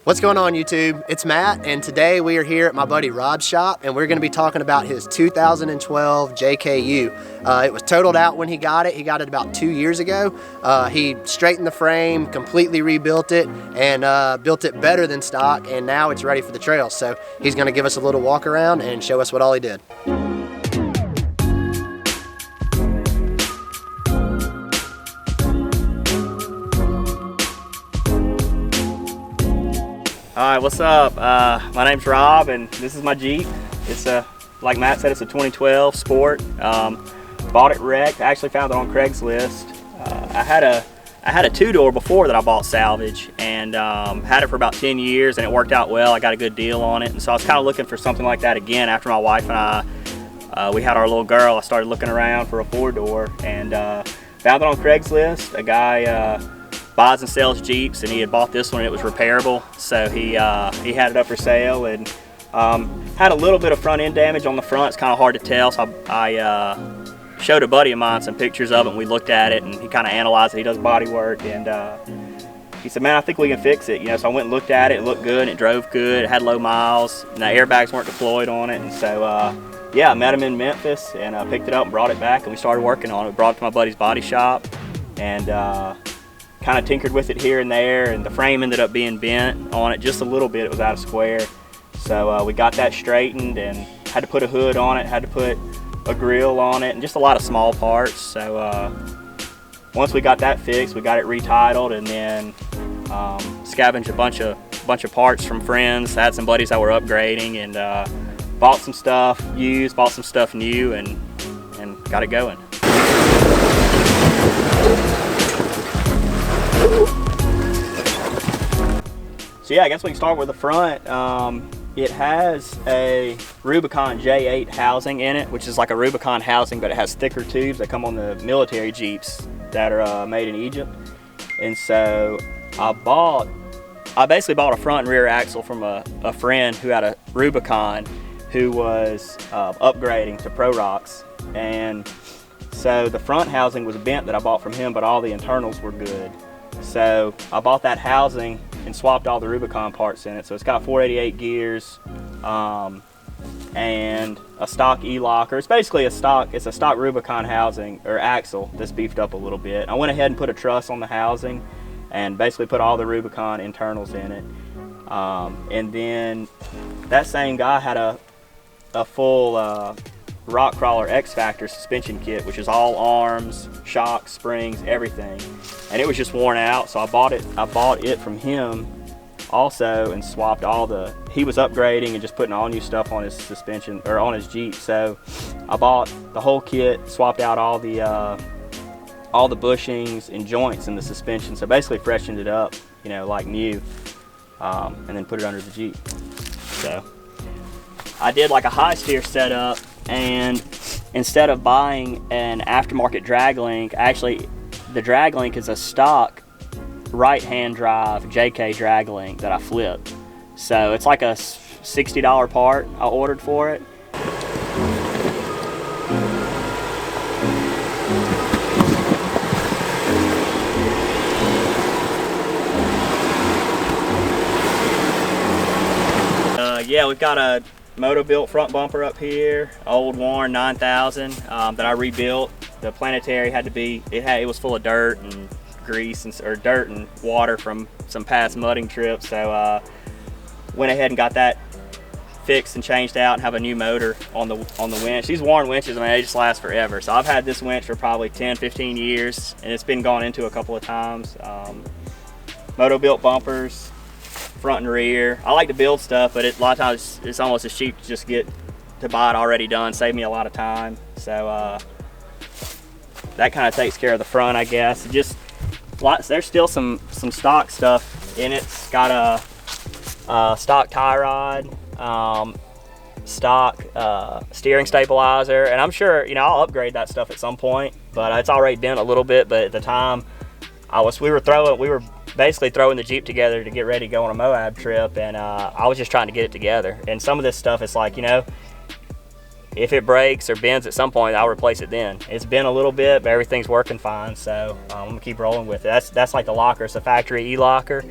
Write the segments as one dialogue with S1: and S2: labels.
S1: What's going on, YouTube? It's Matt, and today we are here at my buddy Rob's shop, and we're going to be talking about his 2012 JKU. It was totaled out when he got it. He got it about 2 years ago. He straightened the frame, completely rebuilt it, and built it better than stock, and now it's ready for the trails. So he's going to give us a little walk around and show us what all he did.
S2: Alright, what's up? My name's Rob and this is my Jeep. It's like Matt said, it's a 2012 Sport. Bought it wrecked. I actually found it on Craigslist. I had a two-door before that I bought salvage, and had it for about 10 years, and it worked out well. I got a good deal on it, and so I was kind of looking for something like that again after my wife and I, we had our little girl. I started looking around for a four-door and found it on Craigslist. A guy buys and sells Jeeps, and he had bought this one and it was repairable, so he had it up for sale, and had a little bit of front end damage on the front. It's kind of hard to tell, so I showed a buddy of mine some pictures of it, and we looked at it, and he kind of analyzed it. He does body work, and he said, man, I think we can fix it. So I went and looked at it. It looked good, and it drove good, it had low miles, and the airbags weren't deployed on it, and so yeah, I met him in Memphis, and picked it up and brought it back, and we started working on it. We brought it to my buddy's body shop, and kind of tinkered with it here and there, and the frame ended up being bent on it just a little bit. It was out of square, so we got that straightened and had to put a hood on it, had to put a grill on it, and just a lot of small parts. So once we got that fixed, we got it retitled, and then scavenged a bunch of parts from friends. I had some buddies that were upgrading, and bought some stuff used, bought some stuff new, and got it going. So yeah, I guess we can start with the front. It has a Rubicon J8 housing in it, which is like a Rubicon housing, but it has thicker tubes that come on the military Jeeps that are made in Egypt. And so I basically bought a front and rear axle from a friend who had a Rubicon who was upgrading to Pro Rocks. And so the front housing was bent that I bought from him, but all the internals were good. So I bought that housing and swapped all the Rubicon parts in it. So it's got 488 gears and a stock E-locker. It's basically a stock Rubicon housing or axle that's beefed up a little bit. I went ahead and put a truss on the housing and basically put all the Rubicon internals in it. And then that same guy had a full Rock Crawler X Factor suspension kit, which is all arms, shocks, springs, everything, and it was just worn out. So I bought it from him also, and swapped he was upgrading and just putting all new stuff on his suspension, or on his Jeep. So I bought the whole kit, swapped out all the bushings and joints in the suspension, so basically freshened it up, like new, and then put it under the Jeep. So I did like a high steer setup, and instead of buying an aftermarket drag link, actually the drag link is a stock right-hand drive JK drag link that I flipped. So it's like a $60 part I ordered for it. Yeah, we've got a Moto-built front bumper up here, old worn 9000 that I rebuilt. The planetary it was full of dirt and grease or dirt and water from some past mudding trips. So went ahead and got that fixed and changed out, and have a new motor on the winch. These Warren winches, they just last forever. So I've had this winch for probably 10-15 years, and it's been gone into a couple of times. Moto-built bumpers, front and rear. I like to build stuff, but a lot of times it's almost as cheap to just get to buy it already done, save me a lot of time. So that kind of takes care of the front, I guess. There's still some stock stuff in it. It's got a stock tie rod, stock steering stabilizer, and I'm sure I'll upgrade that stuff at some point, but it's already bent a little bit. But at the time we were basically throwing the Jeep together to get ready to go on a Moab trip, and I was just trying to get it together. And some of this stuff is like, if it breaks or bends at some point, I'll replace it then. It's been a little bit, but everything's working fine, so I'm gonna keep rolling with it. That's like the locker. It's a factory E-locker.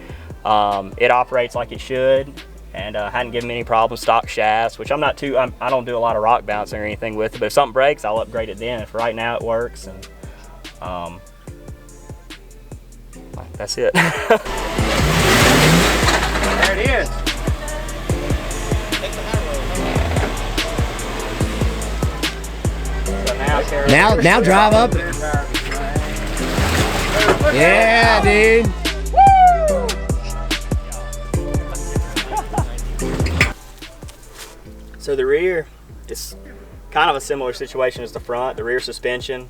S2: It operates like it should, and hadn't given me any problems. Stock shafts, which I don't do a lot of rock bouncing or anything with it, but if something breaks, I'll upgrade it then. If right now it works, and that's it.
S1: There it is.
S2: So
S1: now drive up. Yeah, dude.
S2: So the rear is kind of a similar situation as the front. The rear suspension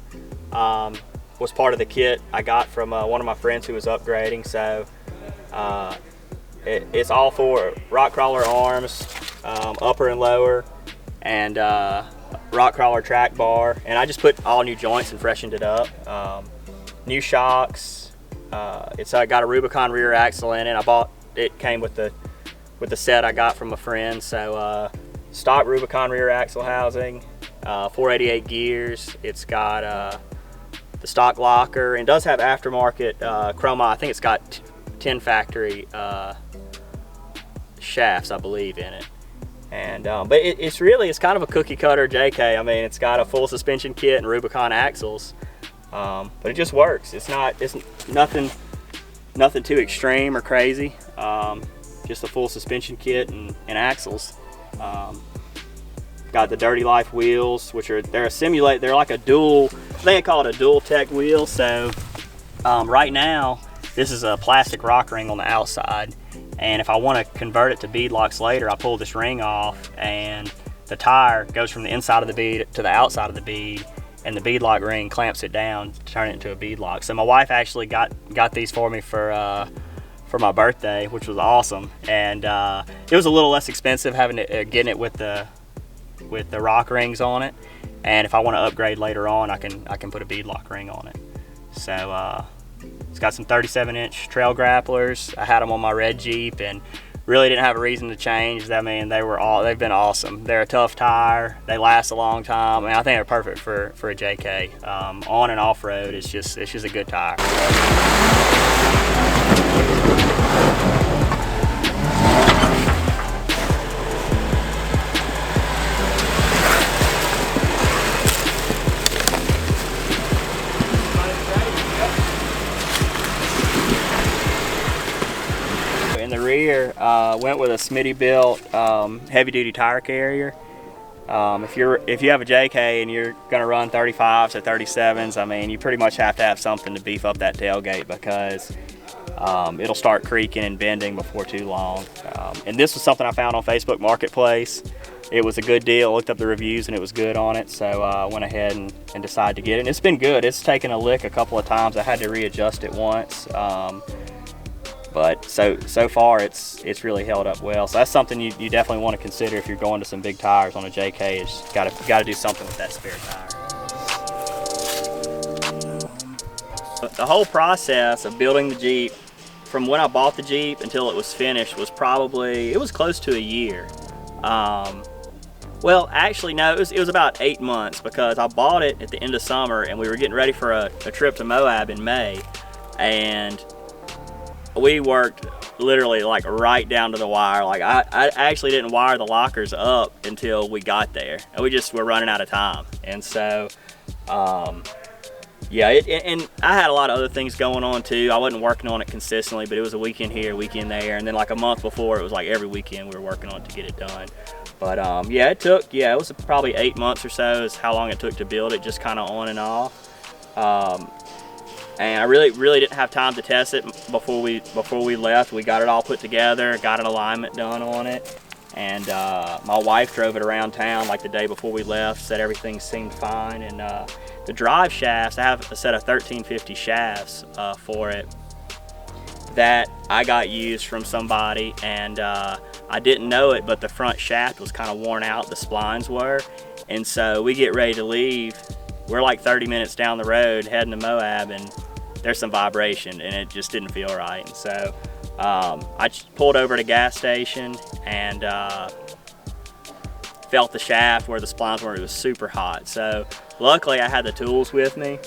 S2: was part of the kit I got from one of my friends who was upgrading. So it's all for rock crawler arms, upper and lower, and rock crawler track bar. And I just put all new joints and freshened it up. New shocks. It's got a Rubicon rear axle in it. It came with the set I got from a friend. So stock Rubicon rear axle housing, 488 gears. It's got the stock locker, and does have aftermarket chroma. I think it's got 10 factory shafts, I believe, in it. And but it's kind of a cookie cutter JK. I mean, it's got a full suspension kit and Rubicon axles, but it just works. It's nothing too extreme or crazy. Just a full suspension kit and axles. Got the Dirty Life wheels, which they're like a dual, they call it a dual tech wheel. So right now this is a plastic rock ring on the outside, and if I want to convert it to bead locks later, I pull this ring off and the tire goes from the inside of the bead to the outside of the bead, and the bead lock ring clamps it down to turn it into a bead lock. So my wife actually got these for me for my birthday, which was awesome. And it was a little less expensive getting it with the rock rings on it. And if I want to upgrade later on, I can put a bead lock ring on it. So it's got some 37-inch trail grapplers. I had them on my red Jeep and really didn't have a reason to change. I mean, they've been awesome. They're a tough tire. They last a long time. I mean, I think they're perfect for a JK. On and off road, it's just a good tire. In the rear, went with a Smitty built heavy duty tire carrier. If you have a JK and you're gonna run 35s or 37s, I mean, you pretty much have to have something to beef up that tailgate, because it'll start creaking and bending before too long. And this was something I found on Facebook Marketplace. It was a good deal. Looked up the reviews and it was good on it, so I went ahead and decided to get it. And it's been good. It's taken a lick a couple of times. I had to readjust it once. But so far it's really held up well. So that's something you definitely want to consider if you're going to some big tires on a JK. Is got to do something with that spare tire. The whole process of building the Jeep, from when I bought the Jeep until it was finished, was close to a year. Well, actually no, it was about 8 months, because I bought it at the end of summer and we were getting ready for a trip to Moab in May, and we worked literally like right down to the wire. Like I actually didn't wire the lockers up until we got there, and we just were running out of time. And so yeah, and I had a lot of other things going on too. I wasn't working on it consistently, but it was a weekend here, weekend there, and then like a month before, it was like every weekend we were working on it to get it done. But yeah, it was probably 8 months or so is how long it took to build it, just kind of on and off. And I really didn't have time to test it before we left. We got it all put together, got an alignment done on it, and my wife drove it around town like the day before we left, said everything seemed fine. And the drive shafts, I have a set of 1350 shafts for it that I got used from somebody, and I didn't know it, but the front shaft was kind of worn out, the splines were. And so we get ready to leave. We're like 30 minutes down the road heading to Moab, and there's some vibration and it just didn't feel right. And so I pulled over at a gas station and felt the shaft where the splines were. It was super hot. So luckily I had the tools with me,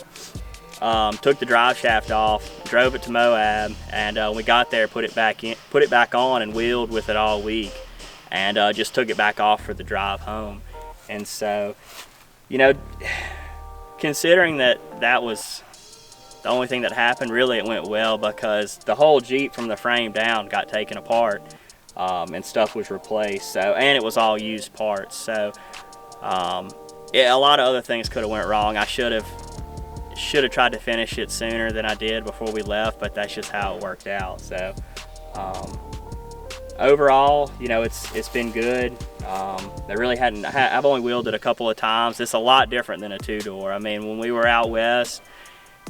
S2: took the drive shaft off, drove it to Moab, and when we got there, put it back on, and wheeled with it all week, and just took it back off for the drive home. And so, you know, considering that was the only thing that happened, really it went well, because the whole Jeep from the frame down got taken apart, and stuff was replaced. So, and it was all used parts. So, yeah, a lot of other things could have went wrong. I should have tried to finish it sooner than I did before we left, but that's just how it worked out. So, overall, you know, it's been good. I've only wheeled it a couple of times. It's a lot different than a two-door. I mean, when we were out west,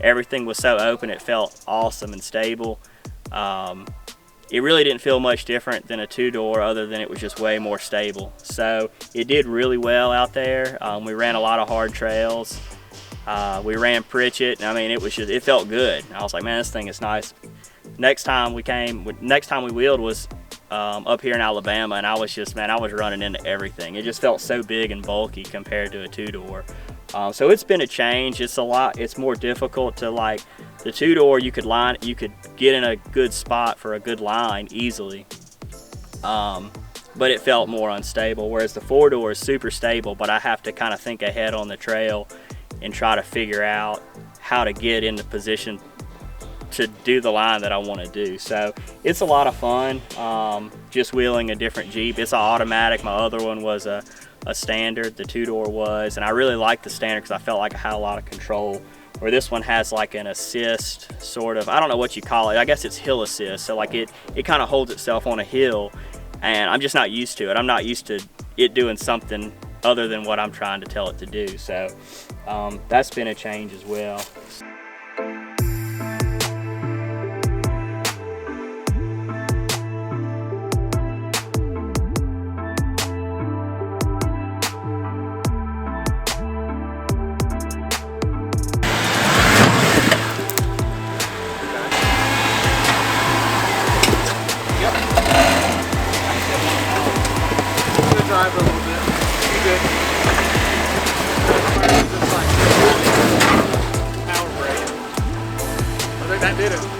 S2: everything was so open, it felt awesome and stable. It really didn't feel much different than a two-door, other than it was just way more stable. So it did really well out there. We ran a lot of hard trails. We ran Pritchett, and I mean, it felt good. I was like, man, this thing is nice. Next time we wheeled was up here in Alabama, and I was running into everything. It just felt so big and bulky compared to a two-door. So it's been a change. It's more difficult to, like, the two-door, you could get in a good spot for a good line easily. But it felt more unstable, whereas the four-door is super stable, but I have to kind of think ahead on the trail and try to figure out how to get into position to do the line that I want to do. So it's a lot of fun, just wheeling a different Jeep. It's an automatic. My other one was a standard, the two-door was, and I really liked the standard because I felt like I had a lot of control, where this one has like an assist, sort of, I don't know what you call it, I guess it's hill assist. So like it kind of holds itself on a hill, and I'm just not used to it. I'm not used to it doing something other than what I'm trying to tell it to do. So that's been a change as well.
S3: Drive a little bit. You good? Just like power brake. I think that did it.